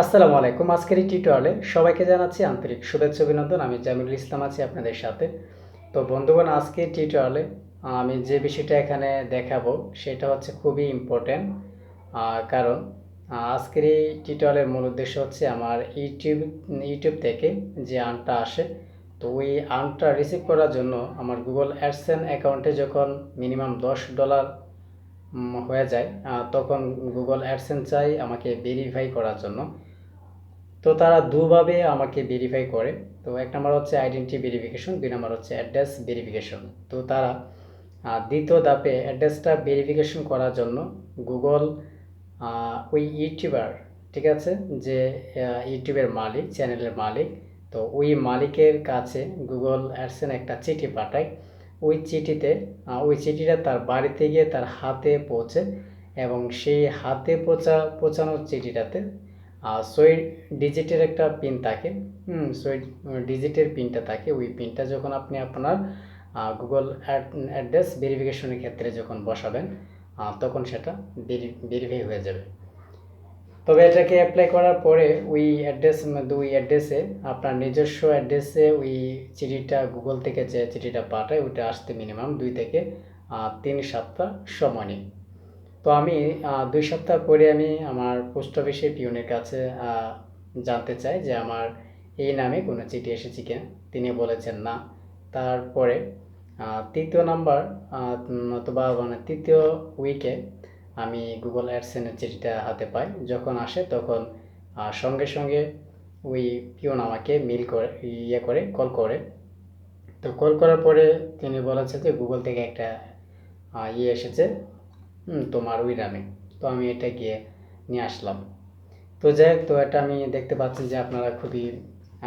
আসসালামু আলাইকুম। আজকের এই টিউটোরিয়ালে সবাইকে জানাচ্ছি আন্তরিক শুভেচ্ছা অভিনন্দন। আমি জামিরুল ইসলাম আছি আপনাদের সাথে। তো বন্ধুগণ, আজকের টিউটোরিয়ালে আমি যে বিষয়টা এখানে দেখাবো সেটা হচ্ছে খুবই ইম্পর্টেন্ট। কারণ আজকের এই টিউটোরিয়ালের মূল উদ্দেশ্য হচ্ছে আমার ইউটিউব থেকে যে আর্নটা আসে, তো ওই আর্নটা রিসিভ করার জন্য আমার গুগল অ্যাডসেন্স অ্যাকাউন্টে যখন মিনিমাম $10 হয়ে যায়, তখন গুগল অ্যাডসেন্স চাই আমাকে ভেরিফাই করার জন্য। তো তারা দুভাবে আমাকে ভেরিফাই করে। তো এক নম্বর হচ্ছে আইডেন্টি ভেরিফিকেশন, দুই নম্বর হচ্ছে অ্যাড্রেস ভেরিফিকেশন। তো তারা দ্বিতীয় ধাপে অ্যাড্রেসটা ভেরিফিকেশন করার জন্য গুগল ওই ইউটিউবার, ঠিক আছে, যে ইউটিউবের মালিক, চ্যানেলের মালিক, তো ওই মালিকের কাছে গুগল অ্যাডসেন্স একটা চিঠি পাঠায়। ওই চিঠিটা তার বাড়িতে গিয়ে তার হাতে পৌঁছে, এবং সেই হাতে পৌঁছানোর চিঠিটাতে 6 ডিজিটের একটা পিন থাকে। 6 ডিজিটের পিনটা থাকে। ওই পিনটা যখন আপনি আপনার গুগল অ্যাড্রেস ভেরিফিকেশনের ক্ষেত্রে যখন বসাবেন, তখন সেটা ভেরিফাই হয়ে যাবে। তবে এটাকে অ্যাপ্লাই করার পরে ওই অ্যাড্রেসে, আপনার নিজস্ব অ্যাড্রেসে ওই চিঠিটা, গুগল থেকে যে চিঠিটা পাঠায় ওইটা আসতে মিনিমাম 2 থেকে 3 সপ্তাহ সময় নেয়। তো আমি 2 সপ্তাহ পরে আমি আমার পোস্ট অফিসের পিয়নের কাছে জানতে চাই যে আমার এই নামে কোনো চিঠি এসেছে কিনা। তিনি বলেছেন না। তারপরে তৃতীয় নাম্বার অথবা তৃতীয় উইকে আমি গুগল অ্যাডসেন্সের চিঠিটা হাতে পাই। যখন আসে তখন সঙ্গে সঙ্গে ওই পিয়ন আমাকে কল করে। তো কল করার পরে তিনি বলেছে যে গুগল থেকে একটা এসেছে তোমার ওই নামে। তো আমি এটা গিয়ে নিয়ে আসলাম। তো যাই হোক, তো এটা আমি দেখতে পাচ্ছি যে আপনারা খুবই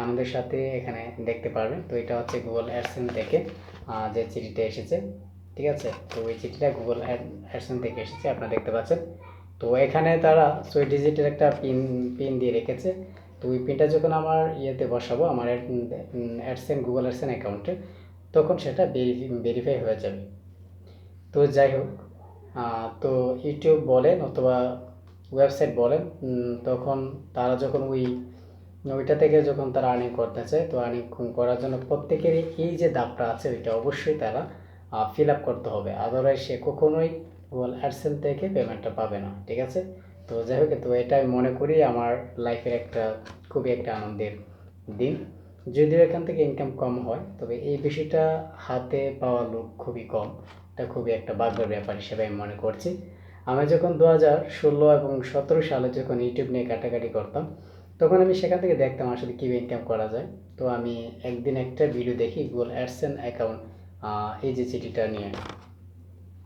আনন্দের সাথে এখানে দেখতে পারবেন। তো এটা হচ্ছে গুগল অ্যাডসেন্স থেকে যে চিঠিটা এসেছে, ঠিক আছে। তো ওই চিঠিটা গুগল অ্যাডসেন্স থেকে এসেছে, আপনারা দেখতে পাচ্ছেন। তো এখানে তারা 6 ডিজিটের একটা পিন দিয়ে রেখেছে। তো ওই পিনটা যখন আমার বসাবো, আমার গুগল অ্যাডসেন্স অ্যাকাউন্টে, তখন সেটা ভেরিফাই হয়ে যাবে। তো যাই হোক, তো ইউটিউব বলেন অথবা ওয়েবসাইট বলেন, তখন তারা যখন ওইটা থেকে যখন তারা আর্নিং করতে চায়, তো আর্নিং করার জন্য প্রত্যেকেরই এই যে দাপটা আছে ওইটা অবশ্যই তারা ফিল আপ করতে হবে। আদারওয়াইজ সে কখনোই গুগল অ্যাডসেন্স থেকে পেমেন্টটা পাবে না, ঠিক আছে। তো যাই হোক, তো এটা আমি মনে করি আমার লাইফের খুবই একটা আনন্দের দিন। যদিও এখান থেকে ইনকাম কম হয়, তবে এই বিষয়টা হাতে পাওয়া লোক খুবই কম। এটা খুবই একটা ভাগ্যের ব্যাপার হিসেবে আমি মনে করছি। আমি যখন 2016 এবং 17 সালে যখন ইউটিউব নিয়ে কাটাকাটি করতাম, তখন আমি সেখান থেকে দেখতাম আসলে কীভাবে ইনকাম করা যায়। তো আমি একদিন একটা ভিডিও দেখি গুগল অ্যাডসেন্স অ্যাকাউন্ট, এই যে চিঠিটা নিয়ে,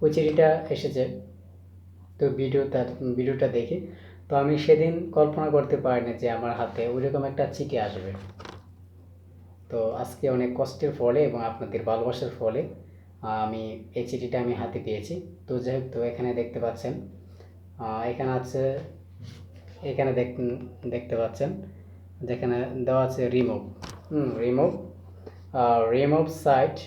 ওই চিঠিটা এসেছে। তো ভিডিওটা দেখি। তো আমি সেদিন কল্পনা করতে পারিনি যে আমার হাতে ওইরকম একটা চিঠি আসবে। তো আজকে অনেক কষ্টের ফলে এবং আপনাদের ভালোবাসার ফলে আমি এই চিঠিটা আমি হাতে পেয়েছি। তো যাই হোক, তো এখানে দেখতে পাচ্ছেন, এখানে আছে, এখানে দেখতে পাচ্ছেন যেখানে দেওয়া আছে remove remove site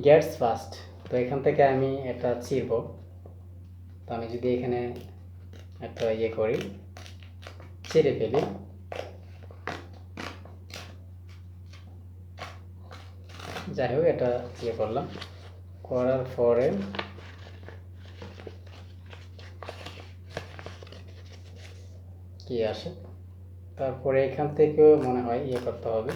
gets first. তো এখান থেকে আমি এটা চিরব। তো আমি যদি এখানে একটা করি, ছিঁড়ে ফেলি, যাই হোক, এটা করলাম। করার পরে কি আসে, তারপরে এখান থেকেও মনে হয় করতে হবে।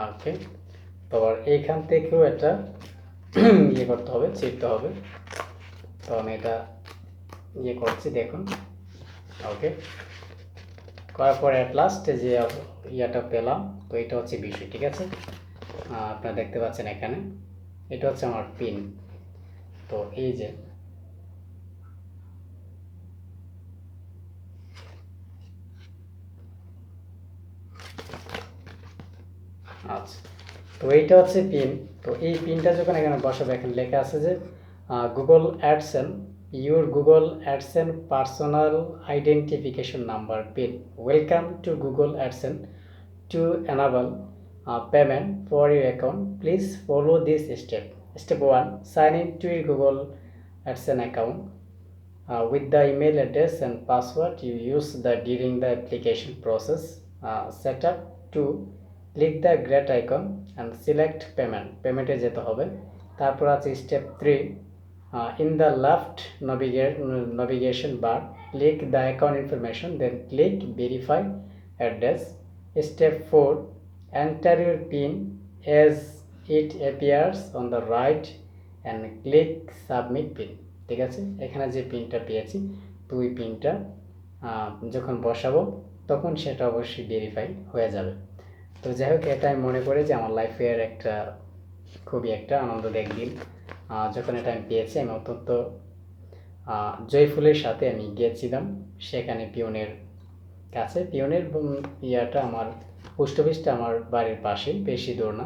ওকে, তো এইখান থেকেও এটা করতে হবে, ছিঁড়তে হবে। তো আমি এটা করছি, দেখুন। ওকে, করার পরে অ্যাট লাস্ট যে ইয়াটা পেলাম। তো এটা হচ্ছে বিষয়, ঠিক আছে। আপনারা দেখতে পাচ্ছেন এখানে এটা হচ্ছে আমার পিন। তো এই যে আচ্ছা, তো এইটা হচ্ছে পিন। তো এই পিনটা যখন এখানে বসাবে, এখানে লেখা আছে যে Google AdSense your Google AdSense personal identification number PIN. Welcome to Google AdSense. To enable payment for your account, please follow this step. Step 1. Sign in to your Google AdSense account with the email address and password you use during the application process. Setup 2. Click the great icon and select payment. Payment এ যেতে হবে। তারপর আছে step 3. In the left navigation bar, click the account information, then click verify address. Step 4. Enter your PIN as it appears on the right and click submit PIN. ঠিক আছে, এখানে যে পিনটা পেয়েছি তো ওই পিনটা যখন বসাবো তখন সেটা অবশ্যই ভেরিফাই হয়ে যাবে। তো যাই হোক, এটা আমি মনে করি যে আমার লাইফের একটা খুবই একটা আনন্দদায়ক দিন। যখন এটা আমি পেয়েছি আমি অত্যন্ত জয়ফুলের সাথে আমি গিয়েছিলাম সেখানে পিয়নের কাছে। পিয়নের ইয়াটা আমার পোস্ট অফিসটা আমার বাড়ির পাশে, বেশি দূর না,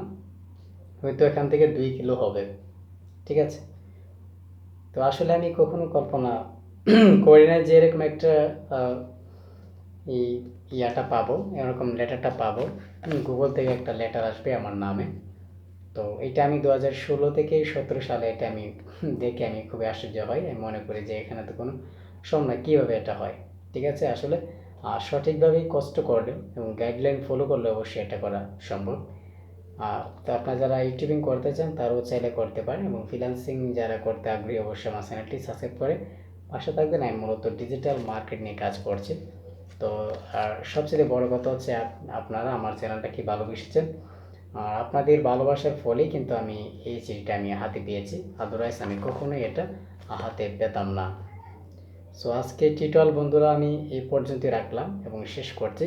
হয়তো এখান থেকে 2 কিলো হবে। ঠিক আছে, তো আসলে আমি কখনো কল্পনা করি না যে এরকম একটা ইয়াটা পাবো, এরকম লেটারটা পাবো, গুগল থেকে একটা লেটার আসবে আমার নামে। তো এটা আমি 2016 থেকে 17 সালে এটা আমি দেখে আমি খুবই আশ্চর্য হই। আমি মনে করি যে এখানে তো কোনো সম্ভব, কীভাবে এটা হয়। ঠিক আছে, আসলে সঠিকভাবেই কষ্ট করলে এবং গাইডলাইন ফলো করলে অবশ্যই এটা করা সম্ভব। তো আপনারা যারা ইউটিউবিং করতে চান তারাও চাইলে করতে পারেন, এবং ফ্রিল্যান্সিং যারা করতে আগ্রহী অবশ্যই আমার চ্যানেলটি সাবস্ক্রাইব করে পাশে থাকবেন। আমি মূলত ডিজিটাল মার্কেট নিয়ে কাজ করছি। তো আর সবচেয়ে বড় কথা হচ্ছে আপনারা আমার চ্যানেলটা কি ভালোবেসেছেন, আর আপনাদের ভালোবাসার ফলেই কিন্তু আমি এই চিঠিটা আমি হাতে পেয়েছি, আদারওয়াইজ আমি কখনোই এটা হাতে পেতাম না। সো আজকে টিউটোরিয়াল বন্ধুরা আমি এই পর্যন্তই রাখলাম এবং শেষ করছি।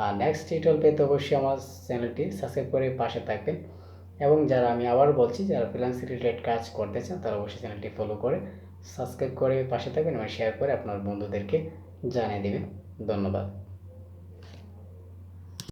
আর নেক্সট টিউটোরিয়াল পেতে অবশ্যই আমার চ্যানেলটি সাবস্ক্রাইব করে পাশে থাকবেন, এবং যারা আমি আবার বলছি যারা ফ্রিল্যান্সিং রিলেটেড কাজ করতে চান তারা অবশ্যই চ্যানেলটি ফলো করে সাবস্ক্রাইব করে পাশে থাকবেন এবং শেয়ার করে আপনার বন্ধুদেরকে জানিয়ে দেবেন। ধন্যবাদ।